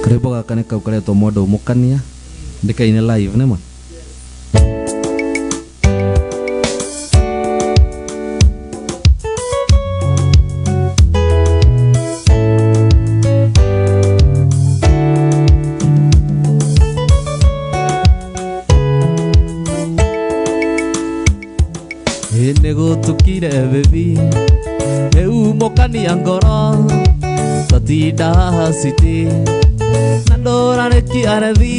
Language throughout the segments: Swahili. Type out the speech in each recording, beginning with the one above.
Karibu kakane kaukare to modo mukania ndika ine live nema. Nego tukire baby eu mokani angoro tatida hasiti nandora neki aravi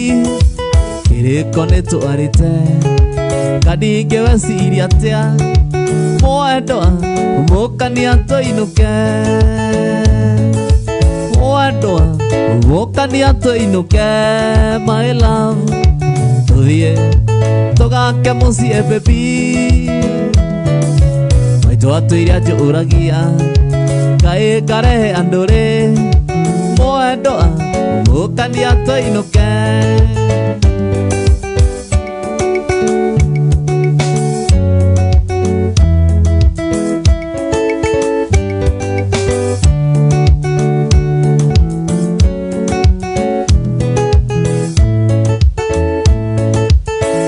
kire koneto arite kadige wasiri atia moendo mokani anto inuke moendo mokani anto inuke my love todie toga que mosi baby Joa tuiria uragia kae kare andore moendo mukani ato inuke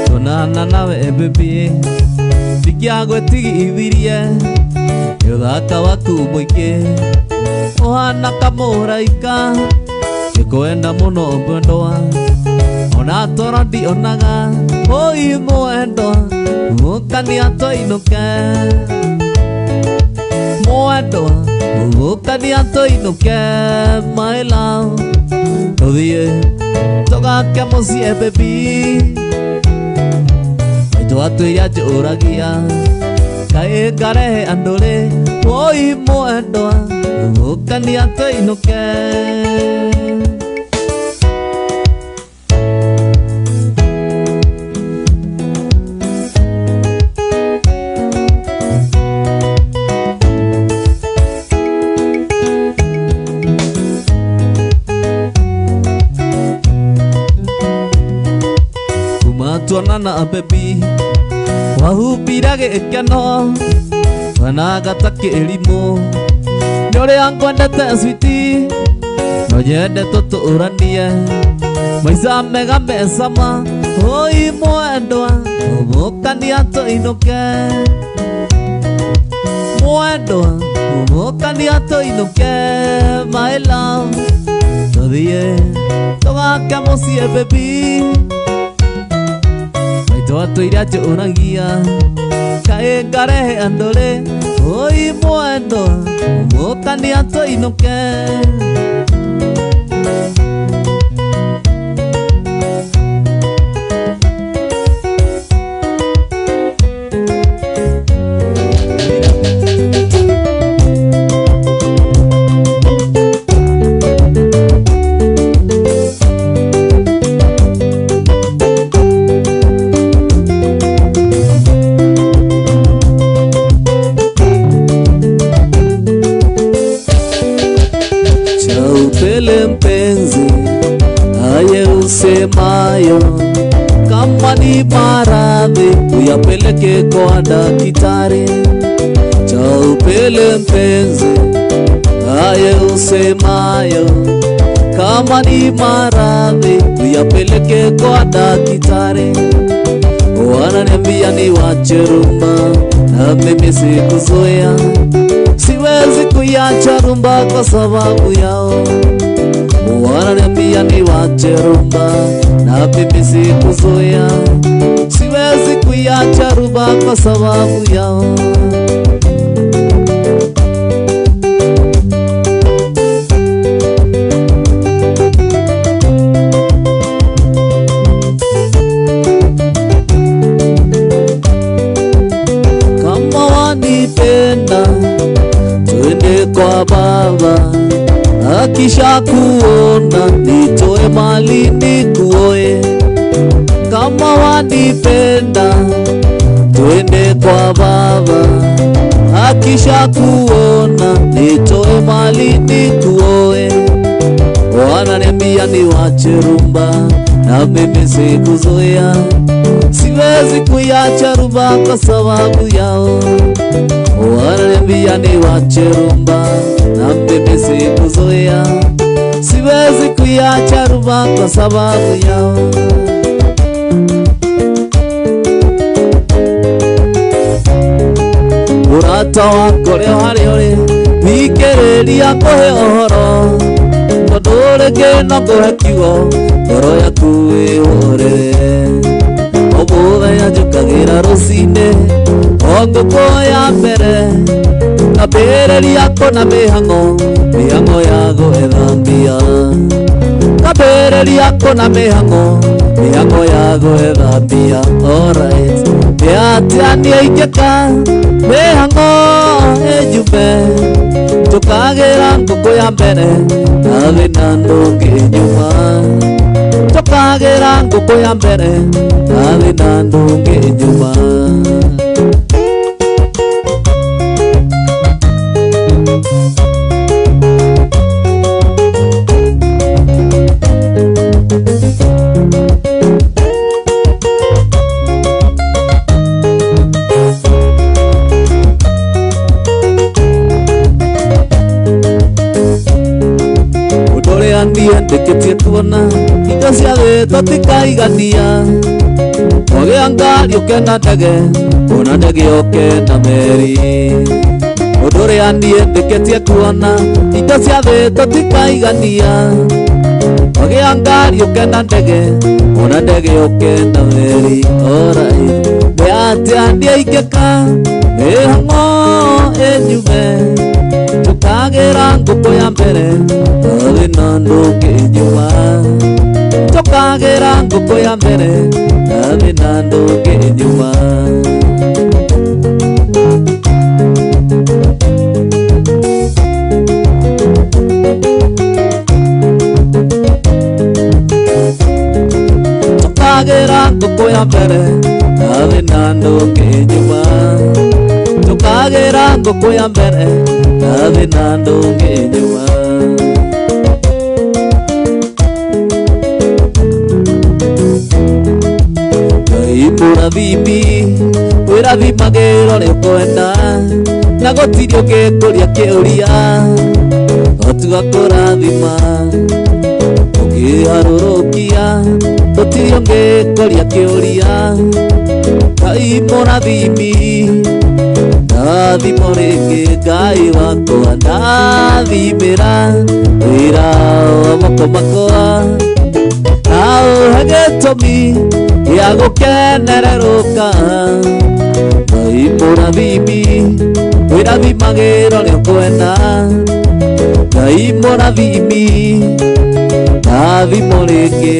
tonana nawe baby Dikiagwe tigi ibirie Yothaka waku muingi Ohana kamuraika Nikuenda muno mwendwa Ona toro ndionaga Oi mwendwa Mukani ato inuke Mwendwa Mukani ato inuke My love Tuthie Tugake mucie baby Tuatuiria uragia kae kare andore Oi mwendwa Mukani ato inuke Kumatuanana baby Wahupirage ekeno Wanagatake elimu Nyore angwendete sweetie Nonyende toto uranie Maisa mega mesama Oi mwendwa Mukani ato inuke Mwendwa Mukani ato inuke My love Todie Togake mucie baby Tuatuiria uragia kae kare andore Oi mwendwa Mukani ato inuke Mpenzi aye usemayo kama ni maradhi uyapeleke kwa daktari chaupele mpenzi aye usemayo kama ni maradhi uyapeleke kwa daktari wananiambia ni wache rumba na mimi sikuzoea siwezi kuiacha rumba kwa sababu yao Wananiambia ni wache rumba na mimi sikuzoea siwezi kuiacha rumba kwa sababu yao Kama wanipenda twende kwa baba Akisha kuona nitoe mali nikuoe Kama wanipenda twende kwa baba Akisha kuona nitoe mali nikuoe Wananiambia ni wache rumba na mimi sikuzoea siwezi kuiacha rumba kwa sababu yao Wananiambia ni wache rumba na mimi sikuzoea siwezi kuiacha rumba kufa kwa sababu yao. Urata wako rĩo harĩ ũrĩ thikĩrĩria kũhe ũhoro, tondũ rĩngĩ no kũhe kiugo ngoro yaku ĩhorere. O mũthenya njũkagĩra rũcinĩ o ngũkũ ya mbere, ngambĩrĩria kũna mĩhang'o ya gwetha mbia, ngambĩrĩria kũna mĩhang'o ya gwetha mbia. Alright, nĩ atĩa niĩ ingĩka mĩhang'o ĩnjume, njũkagĩra ngũkũ ya mbere na thĩna ndũngĩ nyuma, njũkagĩra ngũkũ ya mbere na thĩna ndũngĩ nyuma. Ndĩkĩtie kuona indo cia thĩ tũtikaigania, wagĩa ngari ũkena ndege, ona ndege ũkena meri. Ũndũ ũrĩa niĩ ndĩkĩtie kuona indo cia thĩ tũtikaigania, wagĩa ngari ũkena ndege, ona ndege ũkena meri. Alright, nĩ atĩa niĩ ingĩka mĩhang'o ĩnyume, njũkagĩra ngũkũ ya mbere na thĩna ndũngĩ nyuma, njũkagĩra ngũkũ ya mbere na thĩna ndũngĩ nyuma. Njũkagĩra ngũkũ ya mbere na thĩna ndũngĩ nyuma, njũkagĩra ngũkũ ya mbere na thĩna ndũngĩ nyuma. Mũrathimi wĩrathimagĩrwo nĩ kwenda, na gũtirĩ ũngĩkũria kĩũria ũtiga kũrathima. Ũngĩharũrũkia gũtirĩ ũngĩkũria kĩũria. Ngai mũrathimi ndathimo rĩngĩ, Ngai wakwa ndathimĩra wĩra wa moko makwa, na ũhe gĩtũmi gĩa gũkenererũka. Ngai mũrathimi wĩrathimagĩrwo nĩ kwenda, Ngai mũrathimi ndathimo rĩngĩ.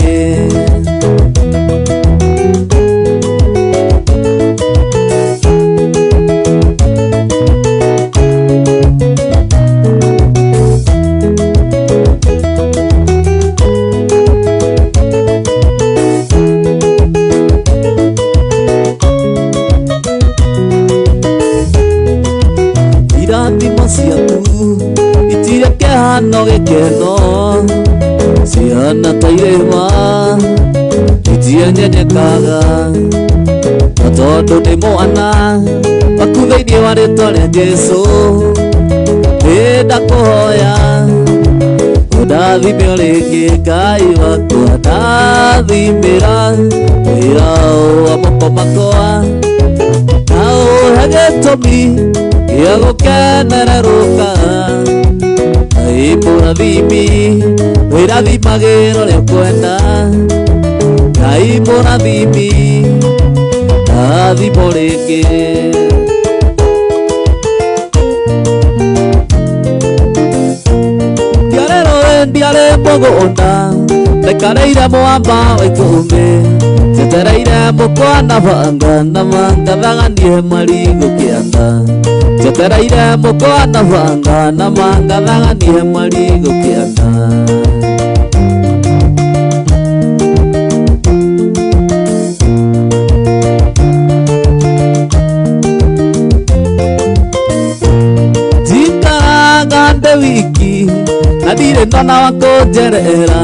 Irathimo ciaku itirĩ kĩhano gĩkeno, ciana ta irĩma itienyenyekaga, na tondũ ndĩ mwana waku thĩinĩ wa rĩĩtwa rĩa Jesũ, ndakũhoya ũndathime rĩngĩ. Ngai wakwa ndathimĩra wĩra wa moko makwa, na ũhe gĩtũmi gĩa gũkenererũka. Ngai mũrathimi wĩrathimagĩrwo nĩ kwenda, Ngai mũrathimi ndathimo rĩngĩ. Ndiarĩ mũgũnda ndekanĩire mwamba wa ikũmbĩ, njetereire mũkwana banga na mangathaganie marigũ kĩanda, njetereire mũkwana banga na mangathaganie marigũ kĩanda. Njikaranga ndĩ wiki na ndirĩ ndona wa kũnjerera,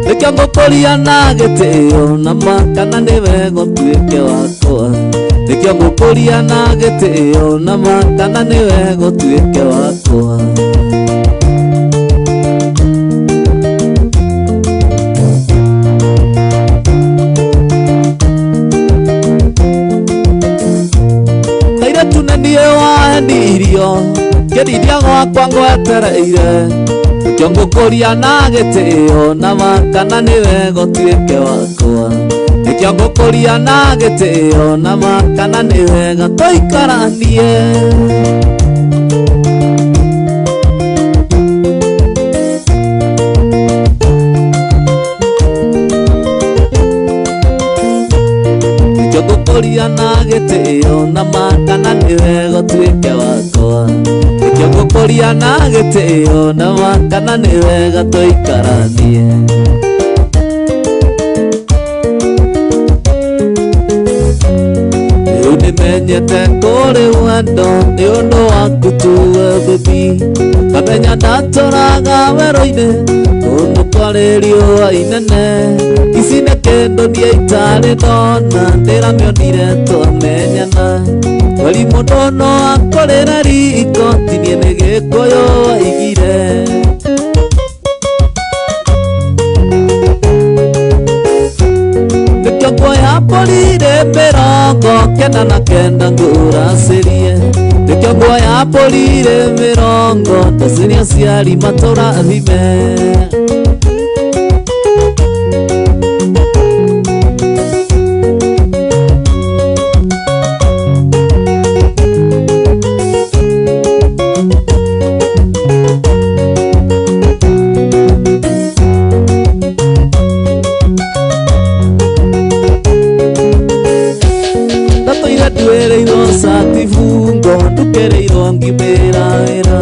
nĩkĩo ngũkũria na gĩtĩo na makana nĩwe gũtuĩke wakwa, nĩkĩo ngũkũria na gĩtĩo na makana nĩwe gũtuĩke wakwa. Kĩrithia gwakwa ngwetereire nĩkĩo ngũkũria na gĩtĩo na makana nĩwe gũtuĩke wakwa nĩkĩo ngũkũria na gĩtĩo na makana nĩwe gatũikaranie ngũkũria na gĩtĩo na makana nĩwe gũtuĩke wakwa nĩkĩo ngũkũria na gĩtĩo na makana nĩwe gatũikaranie rĩu nĩmenyete kũrĩ wendo nĩ ũndũ waku tuwe baby ngamenya ndatũraga werũ-inĩ kũndũ kwarĩ riũa inene ici nĩ kĩndũ niĩ itarĩ ndona ndĩramĩonire twamenyana weri mũndũ no akũrĩra riko ti niĩ nĩ gĩkũyũ waigire nĩkĩo nguoya mbũri-rĩ mĩrongo kenda na kenda ngũracĩrie nĩkĩo nguoya mbũri-rĩ mĩrongo ndacĩrie aciari matũrathime nduĩrĩirwo satifungo ndukereirwo ngimĩra wĩra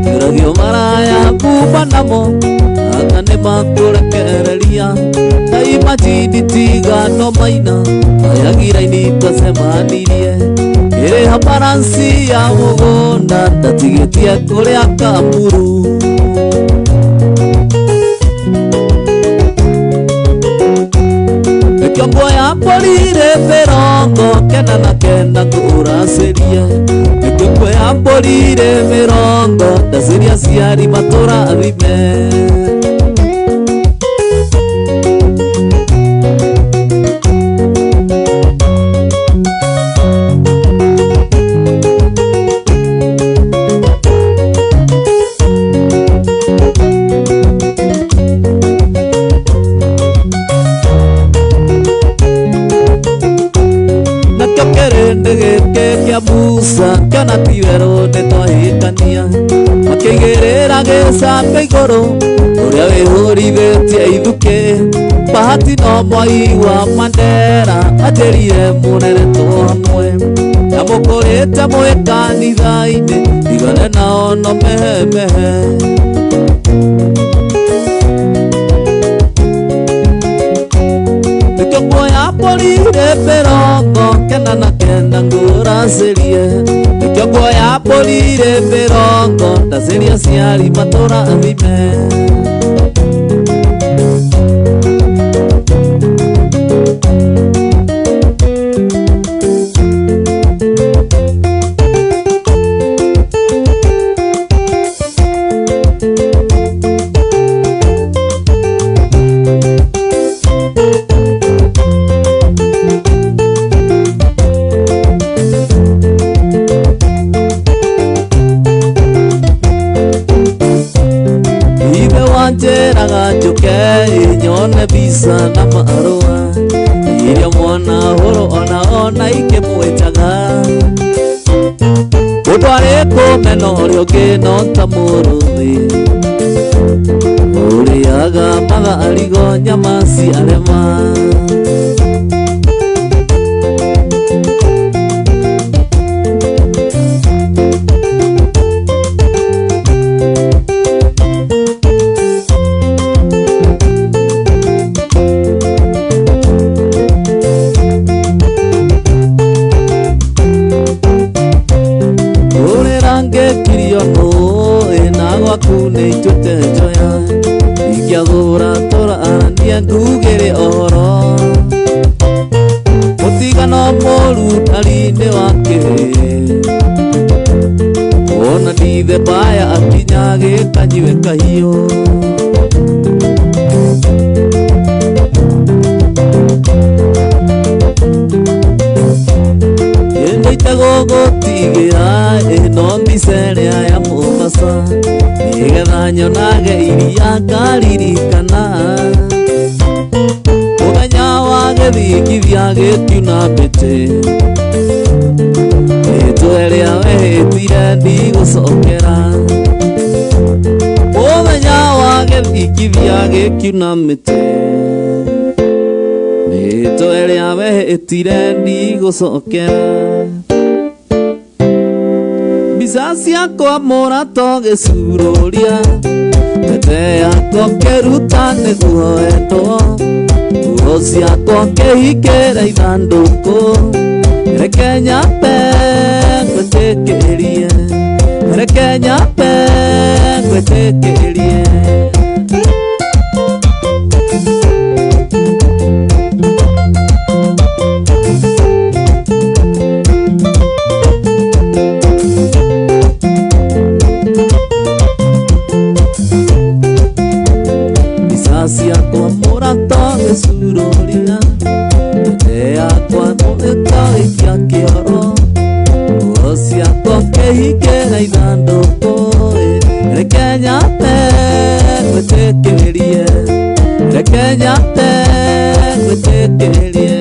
kĩũragio maraya kuma namo aka nĩ makũrekereria kaima jinditiigano maina ayagiraini twacemanirie ĩrĩha baransi ya mũgũnda ndatigĩtie kũrĩa Kamuru nĩkĩo nguoya mbũri-rĩ mĩrongo kenda na kenda ngũracĩrie nĩkĩo nguoya mbũri-rĩ mĩrongo ndacĩrie aciari matũrathime Musa kĩona ti werũ nĩtwahĩtania makĩigĩrĩra gĩcamba igũrũ ũrĩa wĩhũrithĩtie ithukĩ Bahati no Mwai wa Mandera anjĩrire mũnene tũ hamwe na mũkũrĩte mwĩ kanitha-inĩ igane nao no mehemehe nĩkĩo nguoya mbũri-rĩ mĩrongo kenda na kenda ngũracĩrie nĩkĩo nguoya mbũri-rĩ mĩrongo ndacĩrie aciari matũrathime njĩraga njũke nyone visa na marũa iria mwana hũrũ ona ikĩmwĩtaga mũndũ arĩ kũmena ũrĩa ũngĩ no ta mũrũthi ũrĩaga magarigo nyama ciarema Kune ituĩte njoya ingĩagũra tũrarania ngugĩre ũhoro mũtigano mũrutani-inĩ wake ona ndithe mbaya akinya gĩkanyiwe kahiũ ĩnĩite gũgũtigĩra ĩno mbica ĩrĩa ya nĩgetha nyonage iria ngaririkana mũthenya wa gĩthingithia gĩkiuna mbĩtĩ rĩtwa rĩa wehĩtire ndigũcokera mũthenya wa gĩthingithia gĩkiuna mĩtĩ rĩtwa rĩa wehĩtire ndigũcokera mbica ciakwa mũrato gĩcurũria mĩte yakwa kĩruta nĩguo wendwo nguo ciakwa kĩhingĩra ithandũkũ reke nyambe ngwĩtĩkĩrie reke nyambe ngwĩtĩkĩrie ciakwa mũrato gĩcurũria mĩte yakwa mũgĩkaikia kĩoro nguo ciakwa kĩhingĩra ithandũkũ reke nyambe ngwĩtĩkĩrie reke nyambe ngwĩtĩkĩrie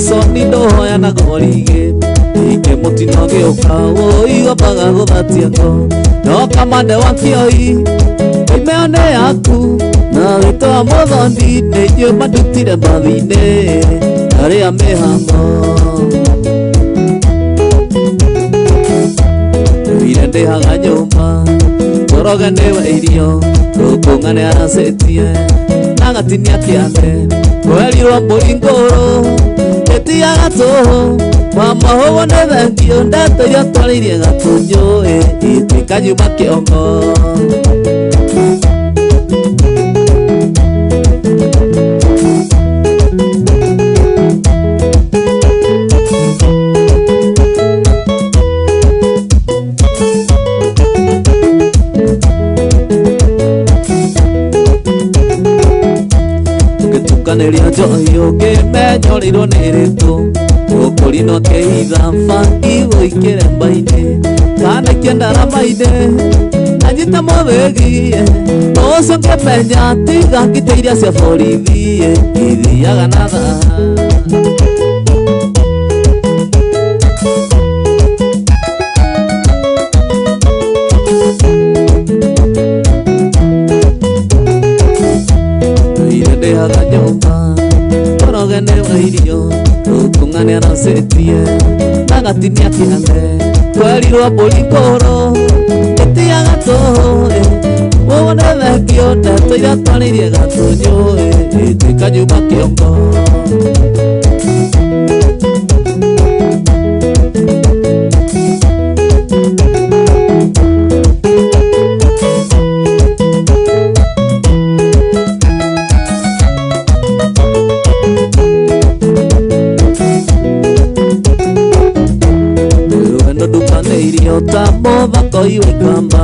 Soni ndohoya na gorige ike mutino gĩũka igombaga gũthatia ngo no kamande wa kĩoi imeo nĩ yaku na wĩtwa mũthondi nĩ inyuĩ mandutire mbathi-inĩ arĩa mĩhang'o ndũire ndĩhaga nyũmba Njoroge nĩwe irio Rũkũng'a nĩ aracĩtie na gatinia kĩande kwerirwo mbũri ngũrũ ĩtiaga tũhũ mama ũguo nĩ thengio ndeto iria twarĩirie gatũnjũ ituĩka nyuma kĩongo Kanĩria njohi ũngĩmenyoreirwo nĩ rĩtũ ũkũrinwo kĩhitha bangi gũikĩre mba-inĩ kanĩkia ndarama-inĩ anyita mũthĩgi ũcio ngĩmenya tiga ngite iria cia borithi ithiaga na thaa ndĩhaga nyũmba Njoroge nĩwe irio Rũkũng'a nĩ aracĩtie na gatinia kĩande kwerirwo mbũri ngũrũ ĩtiaga tũhũ ũguo nĩ thengio ndeto iria twarĩirie gatũnjũ ituĩka nyuma kĩongo Tambo bako iwe kamba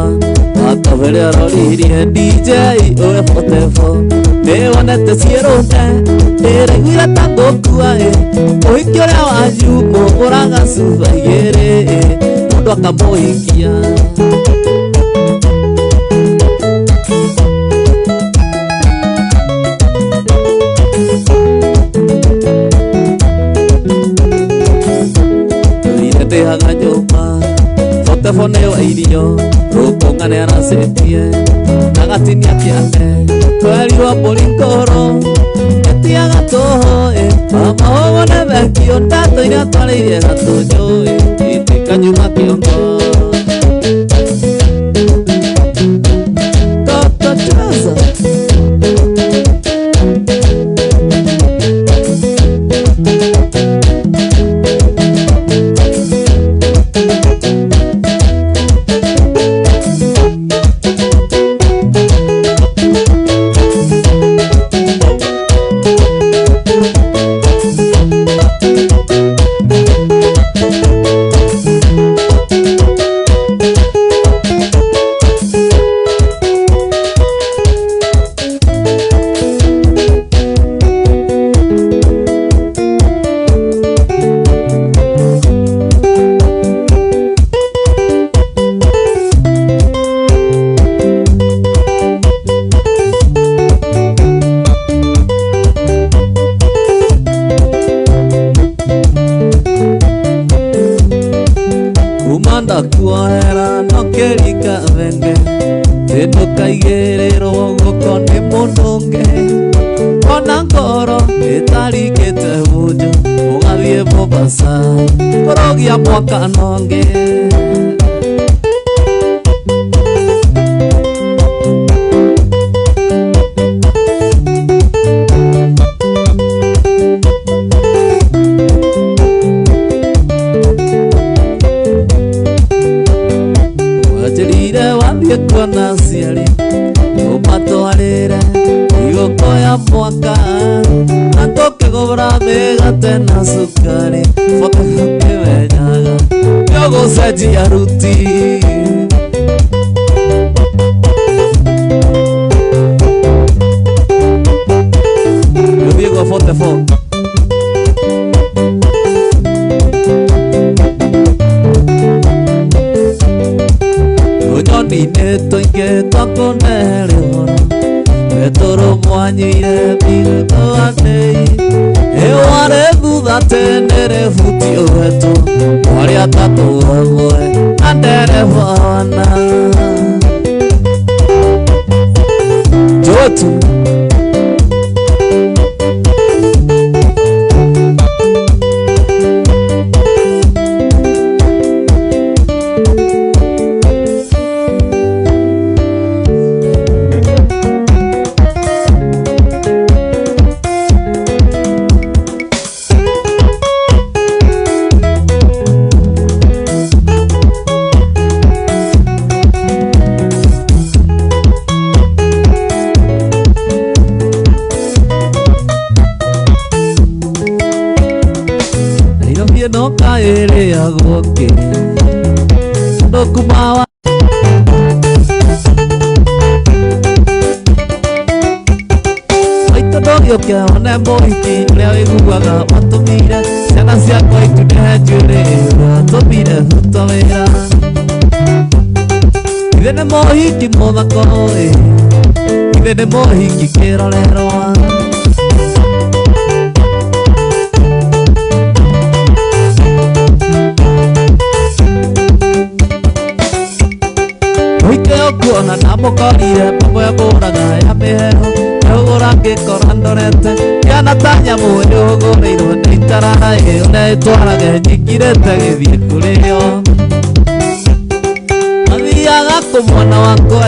akavere aroririe DJ oe fotefo nĩwonete ciĩrũnde ndĩraiguire ta ngũkua ũhiki ũrĩa wanyu mũgũraga cuba igĩrĩ mũndũ akamũhikia ndĩhaga nyũmba Fotefo nĩwe irio Rũkũng'a nĩ setie nagatinia kiane kwelirwa mbũringũrũ gĩtiaga tũhũĩ amahogo nĩ bekio ndatũ iria twarĩire gatũnjũĩ itikanyuma kĩongo Dr. Joseph Kumanda kuohera no kĩringa thenge ndũkaigĩrĩrwo gũkũ nĩ mũndũ ũngĩ ona ngoro ĩtaringĩte bunjo ũgathiĩ Mombasa kũrogia mwaka nongĩ Kuona ciari ũmatwarĩre igũkũ ya mwaka na tũkĩgũra mĩgate na cukari bote tũkĩmenyaga nĩũgũcenjia ruti gũthiĩ gwa 44 Nine toinge twakonere horo Petoro mwanyire biruto andei Eware thutha tenere futi uwetu Wari atatu wamwe Andere wana Jotu no kaere agoke no kumawa Aito dogio kia one mohiki leo iguaga watumire ciana ciakwa itunehe njuĩrĩ watũmire hutowĩra ithe nĩ mohiki mũthako ithe nĩ mohiki kĩrorerwa Kuona namukorire mamwe mbũraga ya mĩheho Nĩũgũra ngĩkora ndorete Kĩana ta nyamũ nĩũgũrĩirwo nĩ itarara ĩyo Nĩĩtwarage nyingirĩte gĩthiĩ kũrĩo Mathiaga kũ mwana wakwa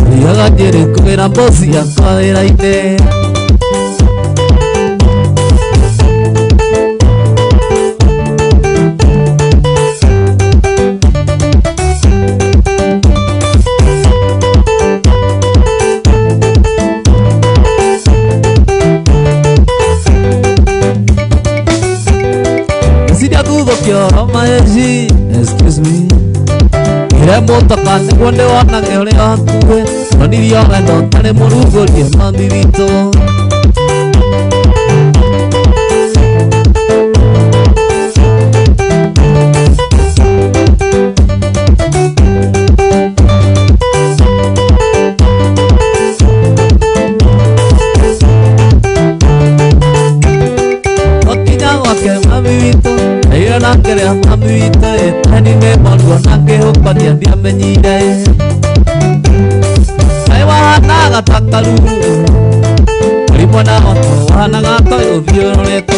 Thiaga Njĩrĩ kũgĩra mboci yakwa wĩra-inĩ Excuse me Ire mũtoka nĩguo ndĩwonage ũrĩa hakuhĩ Onirio wendo tarĩ mũrugũrie mami witũ Nangere mami witũ Nĩ mwangu nangĩhũkania ndiamenyire gatakaru uri mwana wato wana gato uthiũrũrĩtwo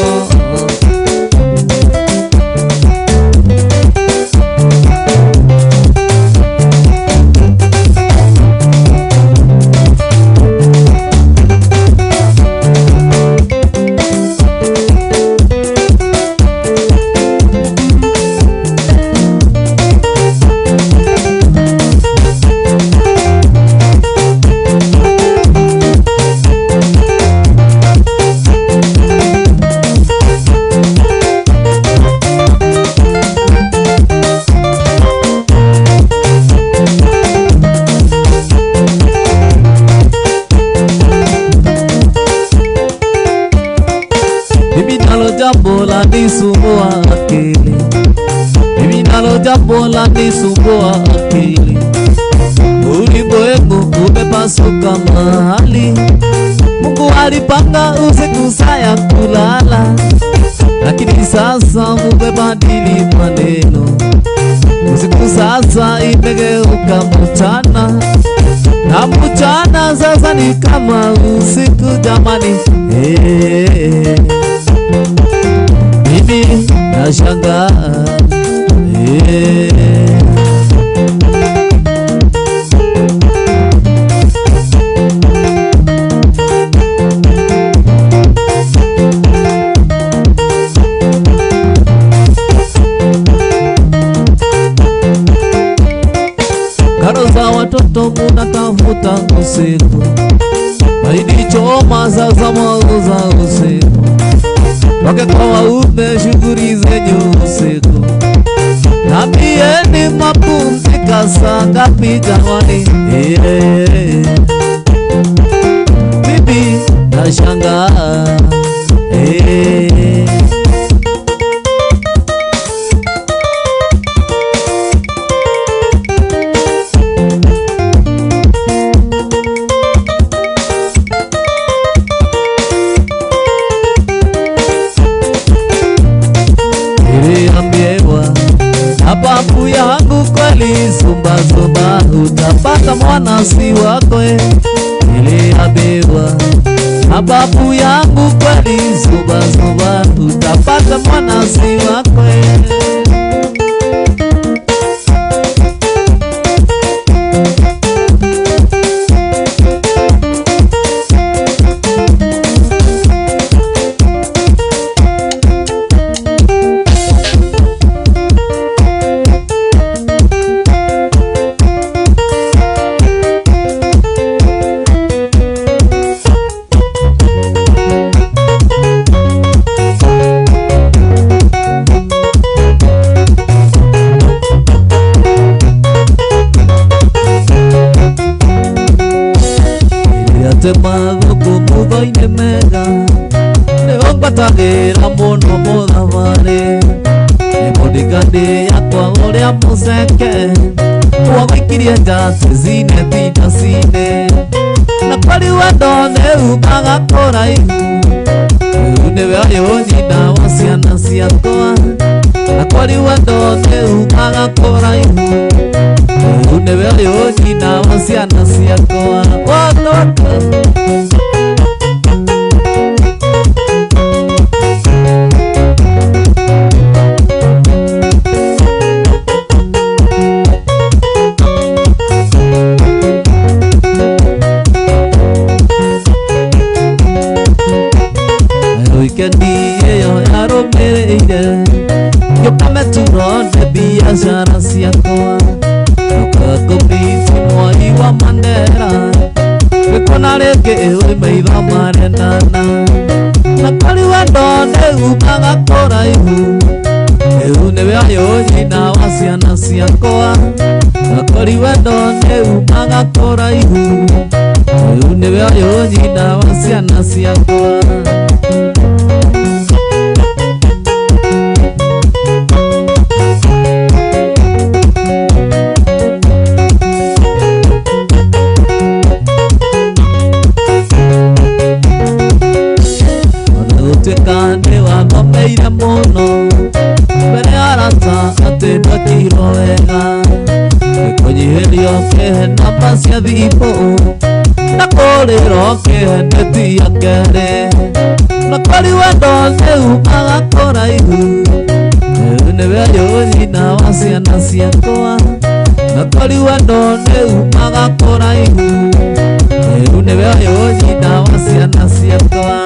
nisumbua akili, mimi nalo jambo la nisumbua akili. Ulimwengu umepasuka mahali, Mungu alipanga usiku saa ya kulala, lakini sasa umebadili maneno. Usiku sasa imegeuka mchana, na mchana sasa ni kama usiku jamani. Mimi nashangaa karo za watoto munatafuta usiku, baridi choma sasa mwauza usiku, wake kwa waume shughuli zenyu usiku. Naambieni mapumzika saa ngapi jamani? Bibi nashangaa babu yangu kweli, sumba sumba utapata mwana si wako. Niliambiwa na babu yangu kweli, sumba sumba utapata mwana si wako. Temado como vaina mega, leo ngatagira muno muthabari, nimudigani yakwa uria museke, twagikirie njati cine thina cine, na kwari wendo niumaga kuraihu, riu niwe uyu nyina wa ciana ciakwa, na kwari wendo niumaga kuraihu, riu niwe uyu nyina wa ciana ciakwa. Wikendi iyo yarumireire, yukame turonde biashara ciakwa, ukakubiti mwai wa Mandera, wikona rĩngĩ uri maitho marendana, na kwari wendo niumaga kuraihu, rĩu nĩwe ũyũ nyina wa ciana ciakwa, na kwari wendo niumaga kuraihu, rĩu nĩwe ũyũ nyina wa ciana ciakwa. Kande wa ngomeire muno mbere arata ati ndakirwo wega, gikunyihirio kihena cia thimu nakorero kende ya kende nakori wendo neumaga koraihu nebe nyina wa ciana ciakwa nakori wendo neumaga koraihu nebe nyina wa ciana ciakwa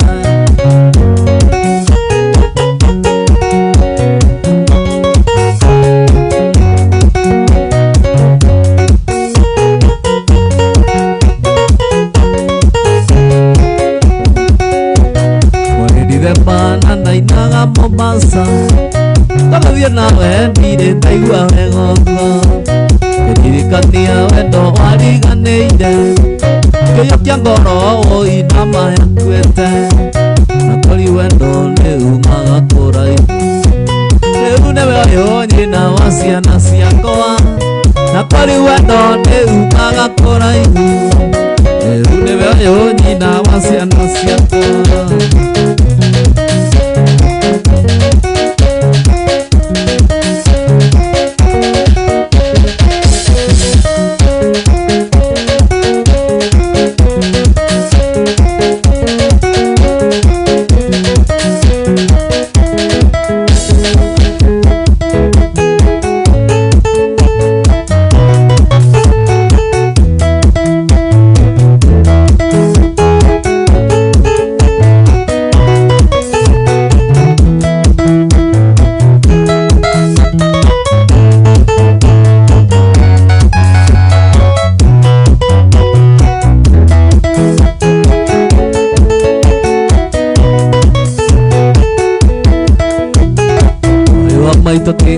Mana nainaga Mombasa Tagathie nawe ndire ndaigua wega Ndirikania wendo wariganĩire Ngĩiyũkia ngoro ũina maya kwete Nakori wendo nĩumaga kũraihu Rĩu nĩwe ũyũ nyina wa ciana ciakwa Nakori wendo nĩumaga kũraihu Rĩu nĩwe ũyũ nyina wa ciana ciakwa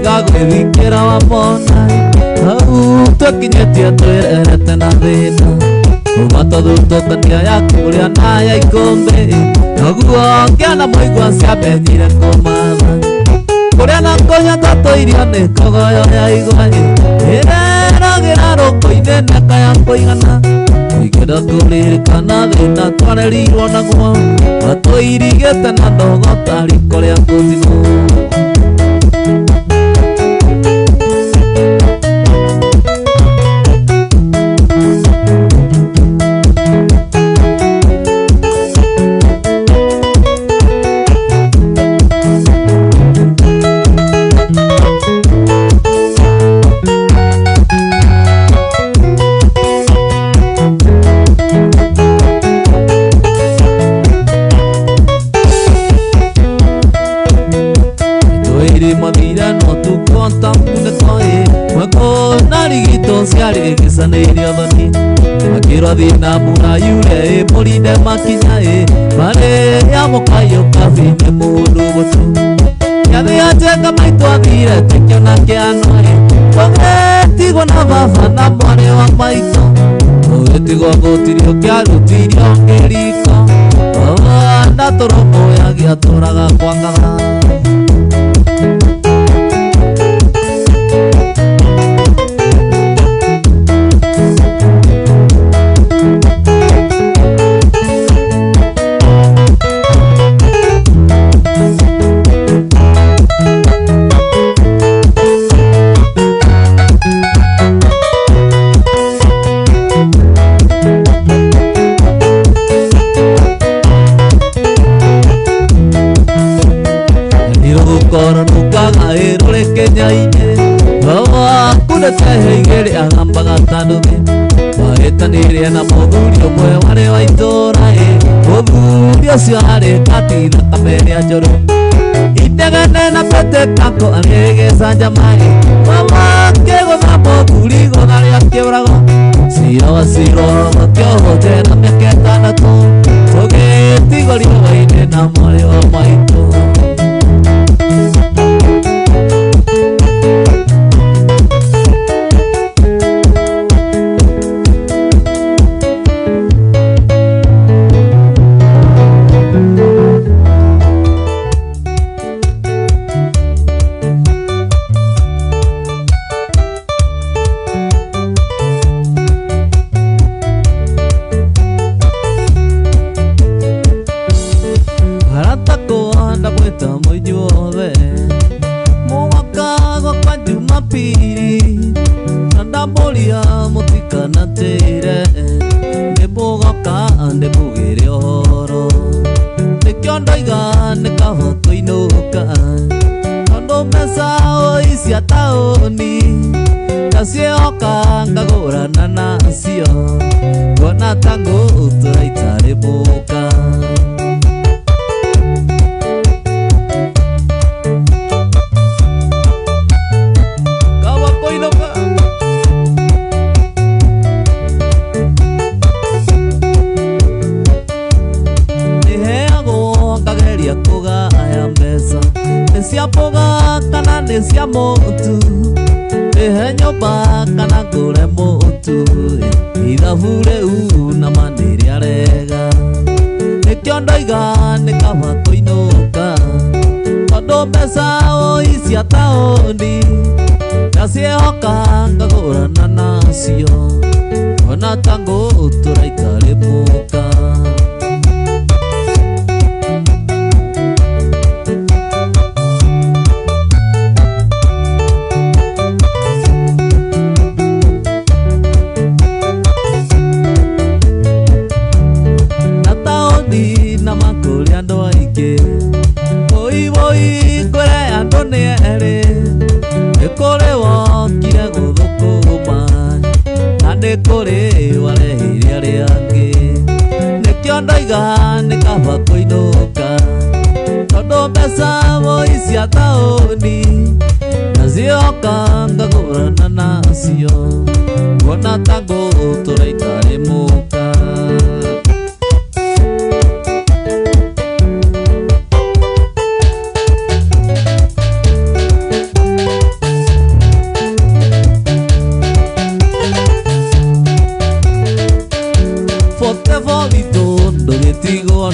Twĩthikĩra wamona hau twĩkinyĩtie twĩrerete na thĩna kuma tũthutũkania ya kũrĩa na ya ikũmbĩ naguo ngĩona mũigua ciamenyire kũmatha kũrĩa na kũnyata tũirio nĩ kogoyo ya igwa ĩreragĩra rũkũ-inĩ neka ya kũigana ingĩenda kũririkana thĩna twarerirwo naguo twatũirigĩte na ndogo tarĩ kũrĩa kũthigwo Thina murayure mũrinde makinya marĩa mũkaiũka thĩinĩ mũndũ gũtu nyathĩ ajenga maitũ athire tũkĩona kĩano tũgĩtigwo na baba na mwarĩ wa maitũ tũgĩtigwo gũtirio kĩarutirio kĩriko na tũrũmbũyagia tũraga kwa ngatha Waĩtanĩire na mũthuri ũmwe warĩ wa itũũra mũthuri ũcio arĩ kati thakame ĩrĩa njũru inegene na pete kako agĩgĩcanjama mama kĩgũtha mũthuri gũtha rĩa kĩũrago cira wa ciro gũkĩohote na mĩaka ĩtandatũ tũgĩtigwo riũa-inĩ na mwarĩ wa maitũ ngagũrana nacio ngona ta ngũtũra itarĩ mũka kaba kũinũka nĩheagwo ngageria kũgaya mbeca nĩ cia mboga kana nĩ cia mũtu nĩhe nyũmba kana ngũre mũtu ithabu rĩu na manĩrĩa rega nĩkĩo ndoiga nĩ kaba kũinũka tondũ mbeca cia taũni ndaciĩhoka ngagũrana nacio ona ta ngũtũra itarĩ mũka kore wokire gũthũkũma na nĩ kũrĩ warehire arĩa angĩ nĩkĩo ndoiga nĩ kaba kũinũka tondũ mbeca cia taũni ndacioka ngagũrana nacio kuona ta ngũtũra itarĩ mũka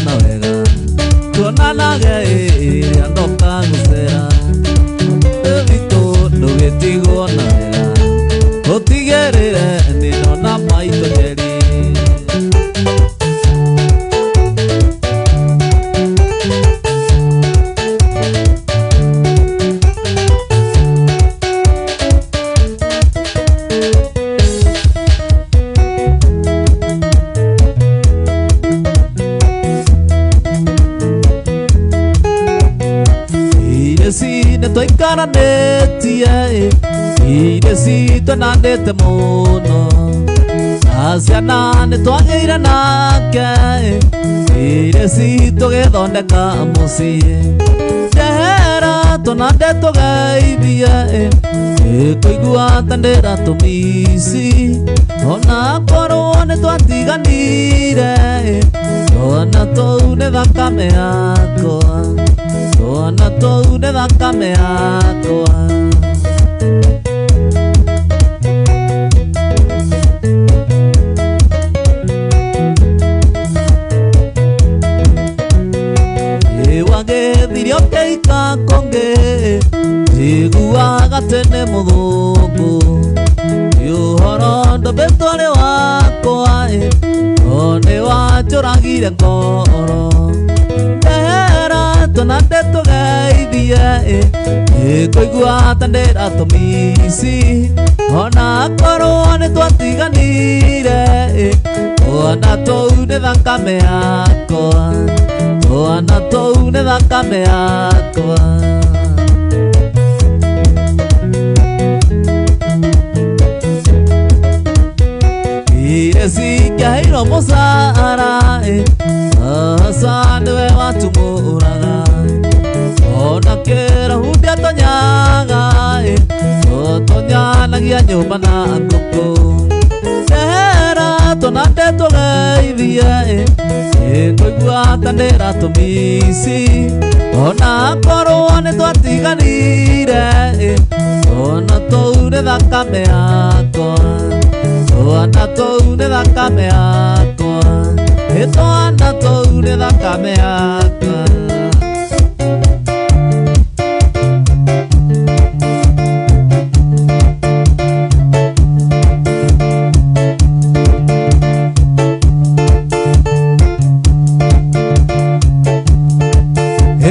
na wega tuonanage ĩrĩa ndoka gũcera Davido ndũgĩtigwo na wega ũtigĩrĩre nĩndona maitũ kerĩ tũikaranĩtie ire citũ na ndĩte mũno na ciana nĩtwagĩire nake ire citũ gĩthondeka mũciĩ ndehera tũnande tũgeithie kũigua ta ndĩratũmici ona korwo nĩtwatiganire twana tũu nĩ thakame yakwa twana tũu nĩ thakame yakwa wagĩthirio kĩika kũngĩ njiguaga tene mũthũngũ ũhoro ndũmbĩtwo nĩ wakwa o nĩ wanjũragire ngoro ndehera tũnande tũgeithie kũigua ta ndĩratũmici ona korwo nĩtwatiganire twana tũu nĩ thakame yakwa twana tũu nĩ thakame yakwa ire cingĩaheirwo mũcara aca nĩwe watumũraga ona kĩrahu ndiatonyaga tũtonyanagia nyũmba na ngũkũ ndehera tũnande tũgeithie kũigua ta ndĩratũmici ona korwo nĩtwatiganire twana tũu nĩ thakame yakwa twana tũu nĩ thakame yakwa twana tũu nĩ thakame yakwa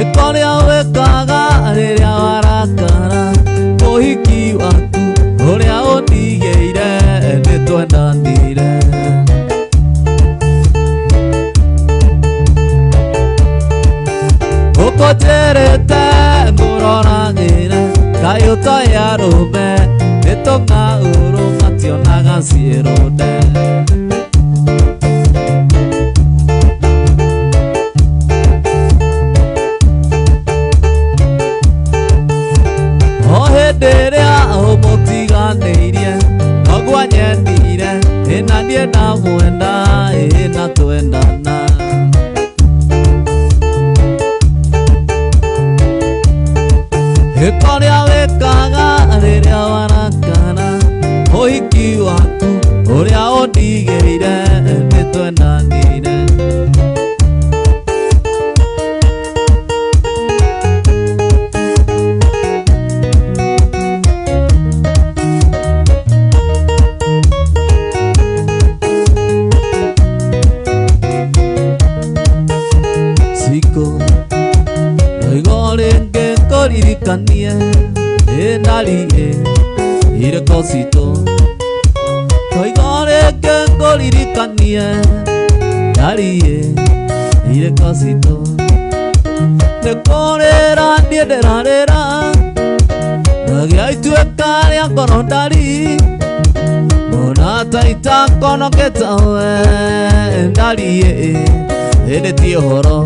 ĩkorĩa wĩkaga rĩrĩa warakara mũhiki waku ũrĩa ũndigĩire nĩtwendanire mwenda na twendana Ikoria wekaga riria warakana Ũhiki waku ũrĩa ũndigĩire nĩtwendanire Ririkanie ndarie ireko citũ Toigorenge ngũririkanie ndarie ireko citũ Nĩkũrĩra niĩ ndĩrarĩra Gĩaituĩka rĩa ngoro ndari Mbona ta itakonokete we ndarie ĩndĩ ti ũhoro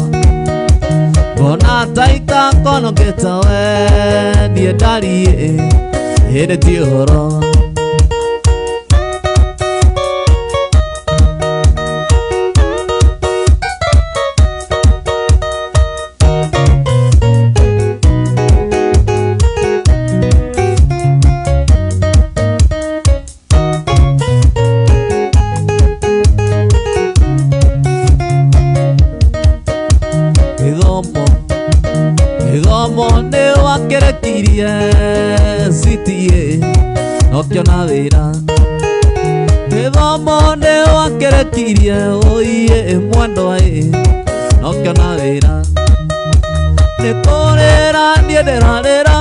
Mbona ta itakonokete we niĩ ndarie ĩndĩ ti ũhoro Gĩthomo nĩ wakĩrekirie citie nokĩona wĩra Gĩthomo nĩ wakĩrekirie ũiye mwendwa nokĩona wĩra Nĩkũrĩra niĩ ndĩrarĩra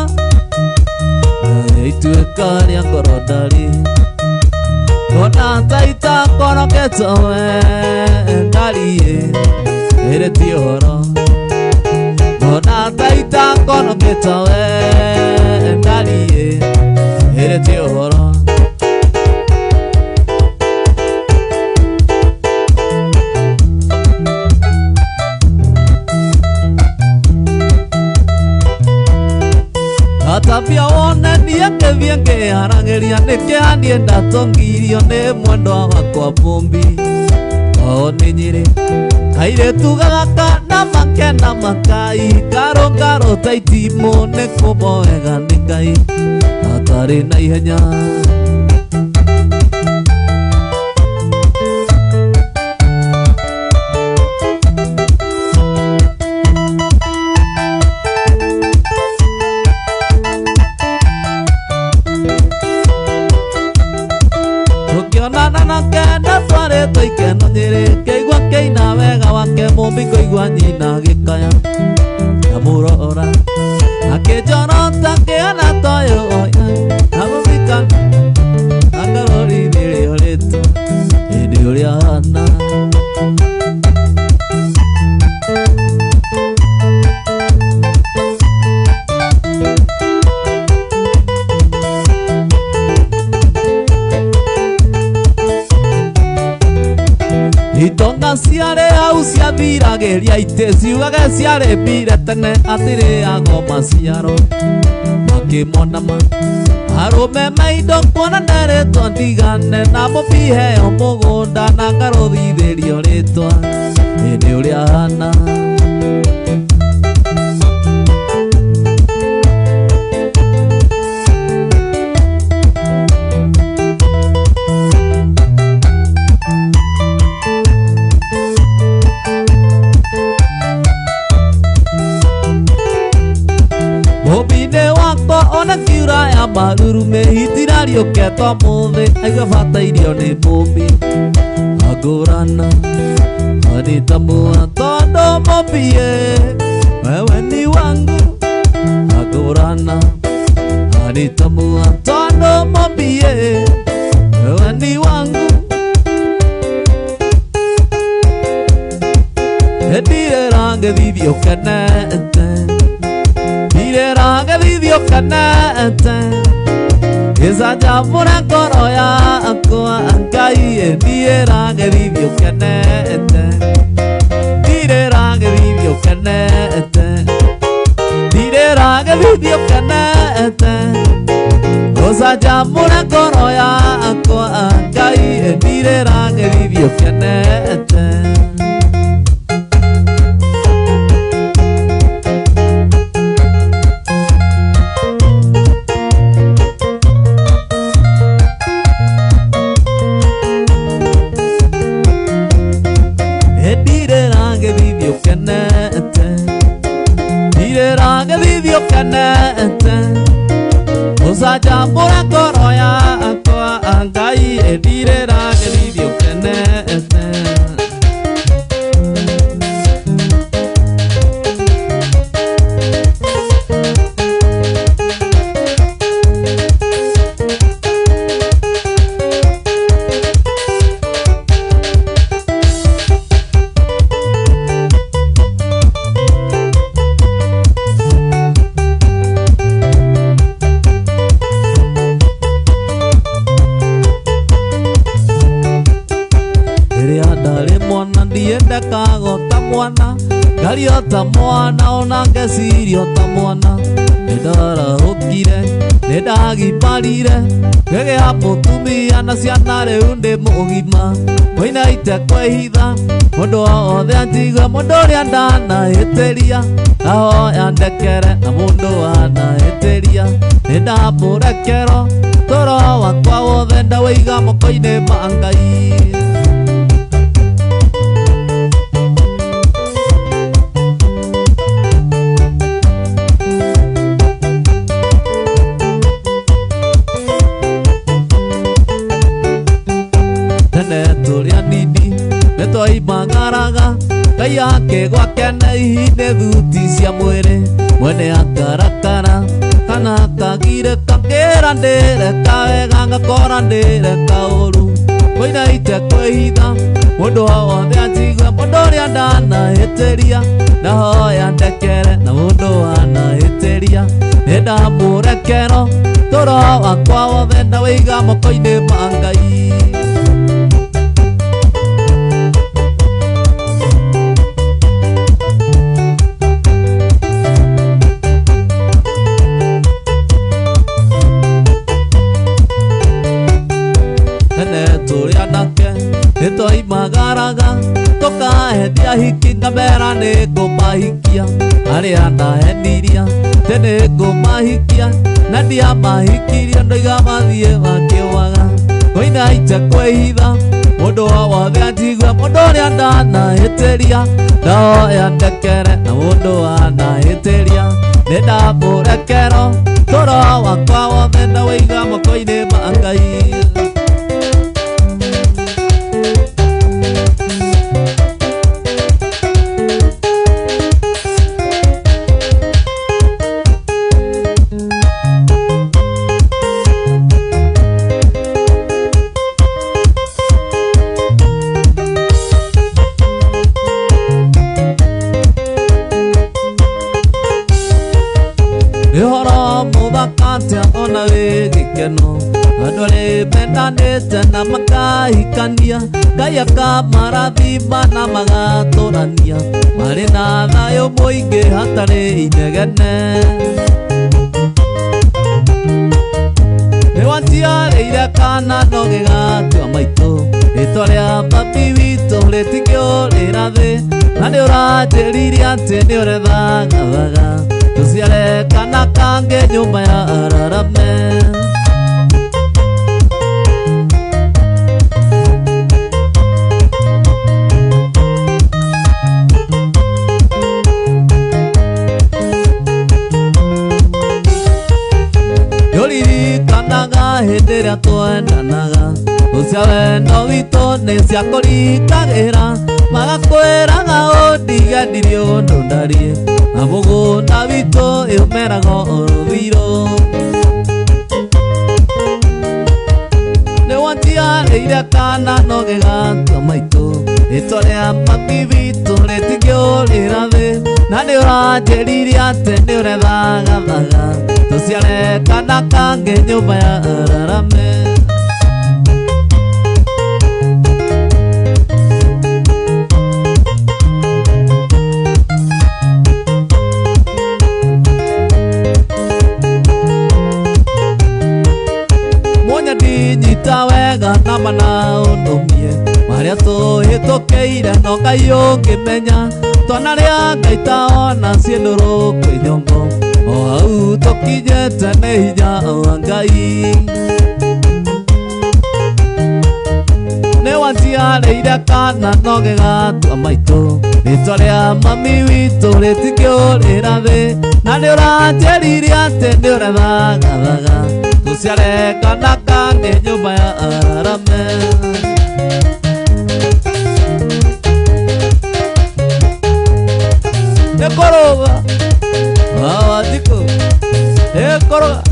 Gĩaituĩka rĩa ngoro ndari Mbona ta itakonokete we ndarie ĩndĩ ti ũhoro Mbona ta itakonokete we ndarie ĩndĩ ti ũhoro Atambia wonania kĩthie ngĩharagĩria nĩkĩhanie ndatongirio nĩ mwendwa wakwa Bũmbi o nĩ Nyĩrĩ Kairĩtu gagaka na makena makai Karũngarũ ta itimũ nĩ kũmoega nĩ Ngai Atarĩ na ihenya Tũkĩonana nake na twarĩtwo ikeno Nyĩrĩ Ngĩigua kĩina wega wake Bũmbi ngũigua nyina gĩkaya Ngamũrora akĩnjorota ngĩona toyũ Ngamũthika ngarorithia rĩo rĩtwa hĩndĩ ũrĩa hana Itonga ciarĩ hau ciathiragĩria itĩ ciugage ciarĩmbire tene atĩrĩagwo maciaro makĩmonama arũme maindo kuonana rĩtwa ndigane na Bũmbi heo mũgũnda na ngarũthithĩrio rĩtwa hĩndĩ ũrĩa hana Ona kiura ya maruru mehitira riũkĩtwo mũthĩ Aigua batairio nĩ Bũmbi Agũrana Anitamua tondũ Bũmbi wewe ni wangu Agũrana Anitamua tondũ Bũmbi wewe ni wangu Ndĩrera ngĩthithio kenete Ndĩragethithio kenete Gĩcanjamũre ngoro yakwa Ngai ndĩragethithio kenete Ndĩragethithio kenete Ndĩragethithio kenete Gĩcanjamũre ngoro yakwa Ngai ndirera ngĩthithio kenete Usaja pura koroya akwa angkai edirera ngĩthithio kenete kagota mwana ngariota mwana ona ngeciria mwana nĩndarahũkire nĩndagimbarire ngĩgĩa mũtumia na ciana rĩu ndĩ mũgima koina itekwĩhitha mũndũ wothe anjigua mũndũ ũrĩa ndanahĩtĩria ndahoya ndekere na mũndũ wanahĩtĩria nĩndamũrekero tũro wakwa wothe ndawĩiga moko-inĩ ma Ngai Magaraga Ngai ake gwake na ihinde thuti cia mwĩrĩ mwene akarakara kana akagire kakĩra ndĩreka wega ngakora ndĩreka ũru koina itekwĩhitha mũndũ wothe anjigua mũndũ ũrĩa ndanahĩtĩria ndahoya ndekere na mũndũ wanahĩtĩria nĩndamũrekero tũro wakwa wothe ndawĩiga moko-inĩ ma Ngai Magaraga tokahetia hiki ngamera nĩngũmahikia arĩa ndaheniria te nĩngũmahikia na ndiamahikirie ndoiga mathiĩ makĩũaga koina itekwĩhitha mũndũ wothe anjigua mũndũ ũrĩa ndanahĩtĩria ndahoya ndekere na mũndũ wanahĩtĩria nĩndamũrekero tũro wakwa wothe ndawĩiga moko-inĩ ma Ngai ona wĩ gĩkeno andũ arĩ mendanĩte na makahikania Ngai akamarathima na magatũrania marĩ na thayũ mũingĩ hatarĩ inegene nĩwanjiarĩire kana no gĩgatua maitũ rĩtwa rĩa mami witũ rĩtingĩũrĩra thĩ na nĩũranjĩrire atĩ nĩũrethagathaga tũciare kana kange nyũmba ya ararame nĩũririkanaga hĩndĩ ĩrĩa twendanaga ũcio wendo witũ nĩciakũringagĩra magakwĩraga ũndigendirie ũndũ ndariĩ na mũgũnda witũ ĩũmeraga ũrũthirũ nĩwanjiarĩire kana no gĩgatua maitũ rĩtwa rĩa mami witũ rĩtingĩũrĩra thĩ na nĩũranjĩrire atĩ nĩũrethagathaga tũciare kana kange nyũmba ya ararame nyita wega na mana ũndũ Ngai ũngĩmenya twana rĩa Ngai taona ciĩndũrũ kwĩ nyongo o hau tũkinyĩte nĩ hinya wa Ngai nĩ wanjiarĩire kana noge gatua maitũ rĩtwa rĩa mami witũ rĩtingĩũrĩra thĩ na nĩ ũranjĩrire atĩ nĩ ũrethagathaga tũciare kana kanĩ nyũmba ya ararame Ekoroga Awatiko Ekoroga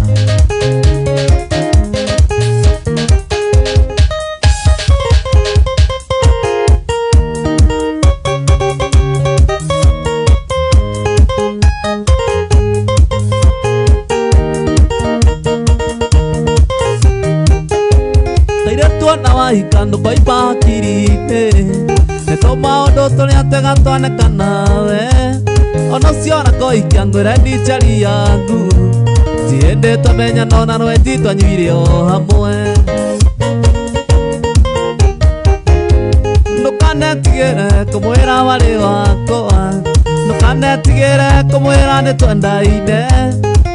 Tairetua na wahikando baiba kirite Netoma ondo tũrĩa tega twanekanawe Ono ciona koikia ngwĩra ndichari yangu Tiendete menya nona rweti twanyuire o hamwe Ndũkanetigĩre kũmwĩra warĩ wakwa Ndũkanetigĩre kũmwĩra nĩ twendaine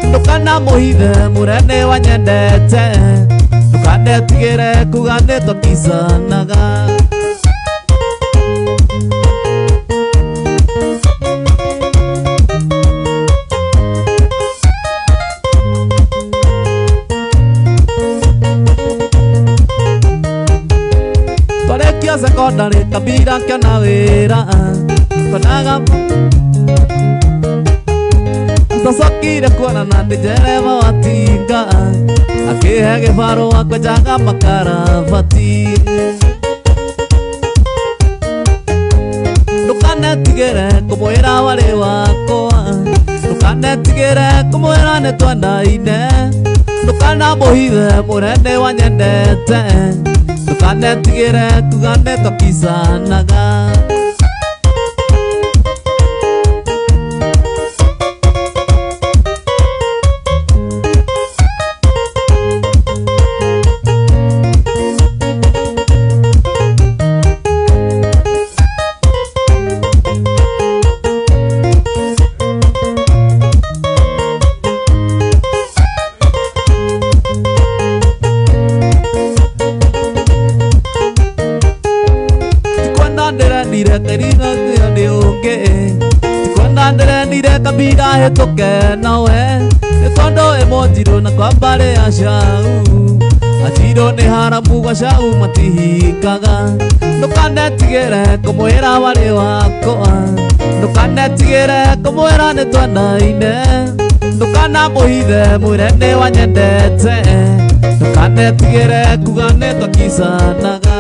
Ndũkanamũhithe mũrene wanyendete Ndũkanetigĩre kuga nĩ twakicanaga Secondary kabira kana wera konaga Tosokire kuona na ndijereva watinga Akihe gĩbaro wakwa jaga makarabati Ndũkanetigĩre kũmwĩra warĩ wakwa Ndũkanetigĩre kũmwĩra nĩ twendaine Ndũkanamũhithe mũrene wanyendete Ndũkanetigĩre kuga nĩ twakicanaga Nire kabira hetoke nawe Nĩtondũ ĩmũnjirũ na kwa mbarĩ ya Shaũ Ajirũ nĩ haramu gwa Shaũ matihikaga Ndũkanetigĩre kũmwĩra warĩ wakwa Ndũkanetigĩre kũmwĩra nĩ twendaine Ndũkanamũhithe mwĩre nĩ wanyendete Ndũkanetigĩre kuga nĩ twakicanaga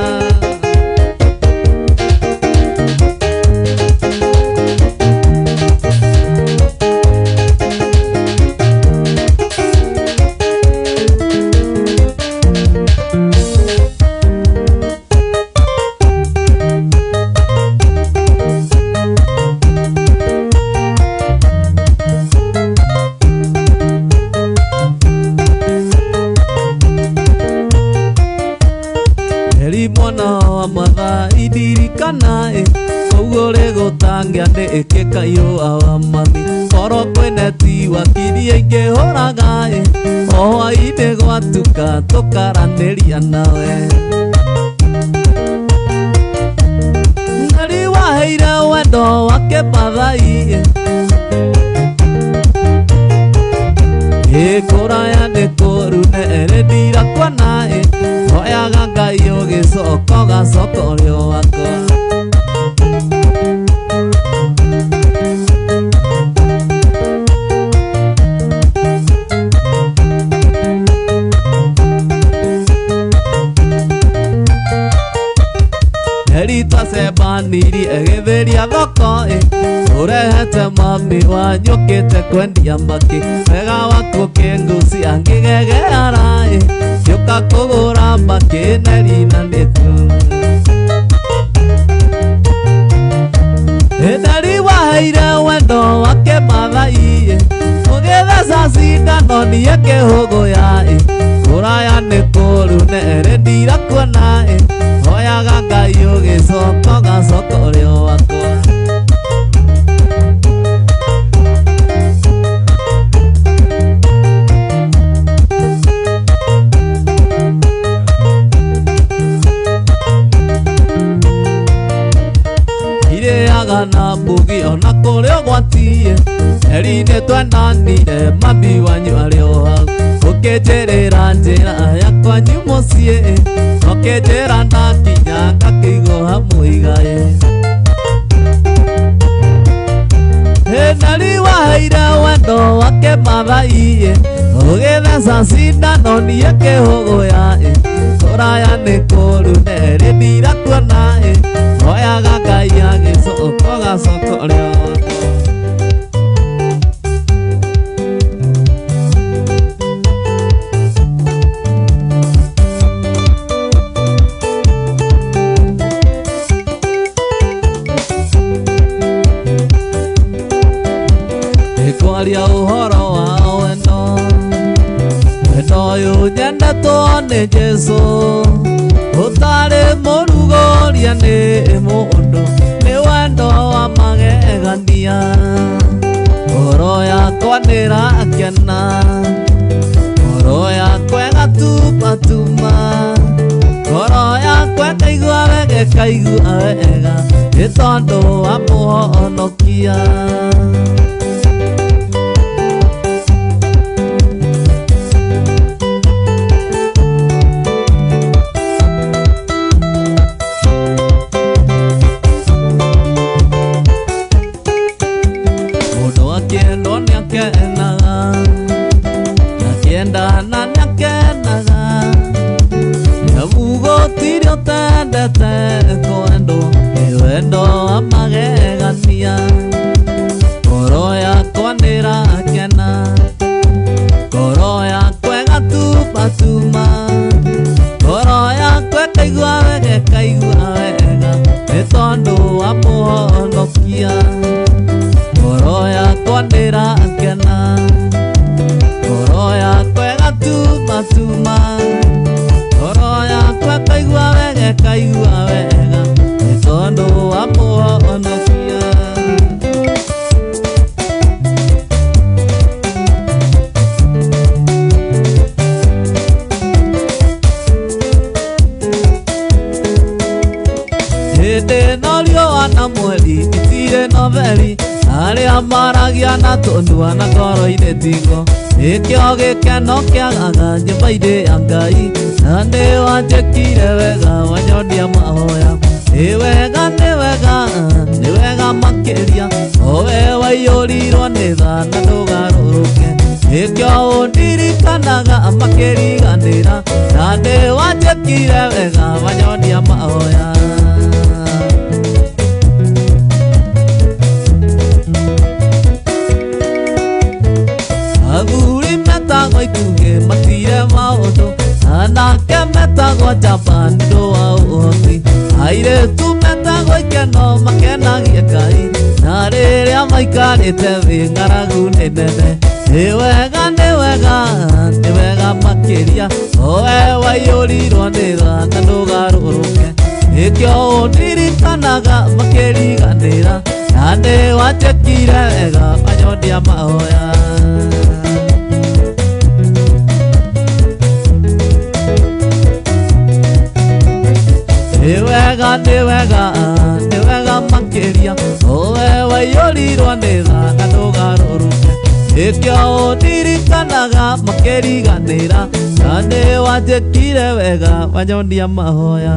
Mwana wa matha idirikana Koguo rĩgũtangĩa nĩ ĩkĩkairũ awa mami Koro kwĩneti wakirie ingĩhũraga O hwainĩ gwatuka tũkaranĩria nawe Ngari waheire wendo wake mathai Kũraya nĩ kũru nĩ ĩrĩ ndirakwana Hoyaga Ngai ũgĩcoka ũgacoka ũrĩ wakwa Erita sebaniri egĩthĩria thoko Ũrehete mami wanyũkĩte kwendia makĩ Wega waku ũkĩngucia ngĩgegeara Gĩũka kũgũra makĩ nerina nĩtu Nari waheire wendo wake mathai Ũgĩtheca cindano niĩ kĩhũgũya Kũraya nĩ kũru nĩ ĩrĩ ndirakuona Hoyaga Ngai ũgĩcoka sokorio wakwa na mbugi ona kurio gwatie eri-inĩ twendanire mami wanyu arĩ o hau ũkĩnjĩrĩra njĩra ya kwanyu mũciĩ ũkĩnjĩra ndakinya ngakĩigwo hamwe igaĩ nari waheire wendo wake mathai ũgĩtheca cindano niĩ kĩhũgũya kũraya nĩ kũru nerĩ ndirakuona oyaga Ngai agĩcoka gacokorio kwaria ũhoro wa wendo wendo ũyũ nyendetwo nĩ Jesũ ũtarĩ mũrugoria nĩ mũndũ nĩ wendo wa magegania ngoro yakwa nĩrakena ngoro yakwa ĩgatumatuma ngoro yakwa ĩkaigua wega ĩkaigua wega nĩ tondũ wa mũhonokia wendo wa magegania ngoro yakwa nĩrakena ngoro yakwa ĩgatumatuma ngoro yakwa ĩkaigua wega ĩkaigua wega nĩ tondũ wa mũhonokia ngoro yakwa nĩrakena ngoro yakwa ĩgatumatuma ngoro yakwa ĩkaigua wega ĩkaigua wega nĩ tondũ wa mũhonokia hĩndĩ ĩno riũa na mweri itirĩ noveli arĩa maragia na tũnua na ngoro-inĩ tingo nĩkĩo gĩkeno kĩagaga nyũmba-inĩ ya Ngai na nĩ wanjĩkire wega wanyonia mahoya nĩ wega makĩria o we waiyũrirwo nĩ tha na ndũgarũrũke nĩkĩo ũndirikanaga makĩriganĩra na nĩ wanjĩkire wega wanyonia mahoya aguri metagwo ikuge matire maũndũ anake metagwo njamba nĩ ũndũ wa ũhoti airĩtu metagwo ikeno makenagia Ngai na rĩrĩa maikarĩte thĩ ng'aragu nĩ nene nĩ wega makĩria o we waiyũrirwo nĩ tha na ndũgarũrũke nĩkĩo ũndirikanaga makĩriganĩra na nĩ wanjĩkire wega wanyonia mahoya nĩ wega makĩria o we waiyũrirwo nĩ tha na ndũgarũrũke nĩkĩo ũndirikanaga makĩriganĩra na nĩ wanjĩkire wega wanyonia mahoya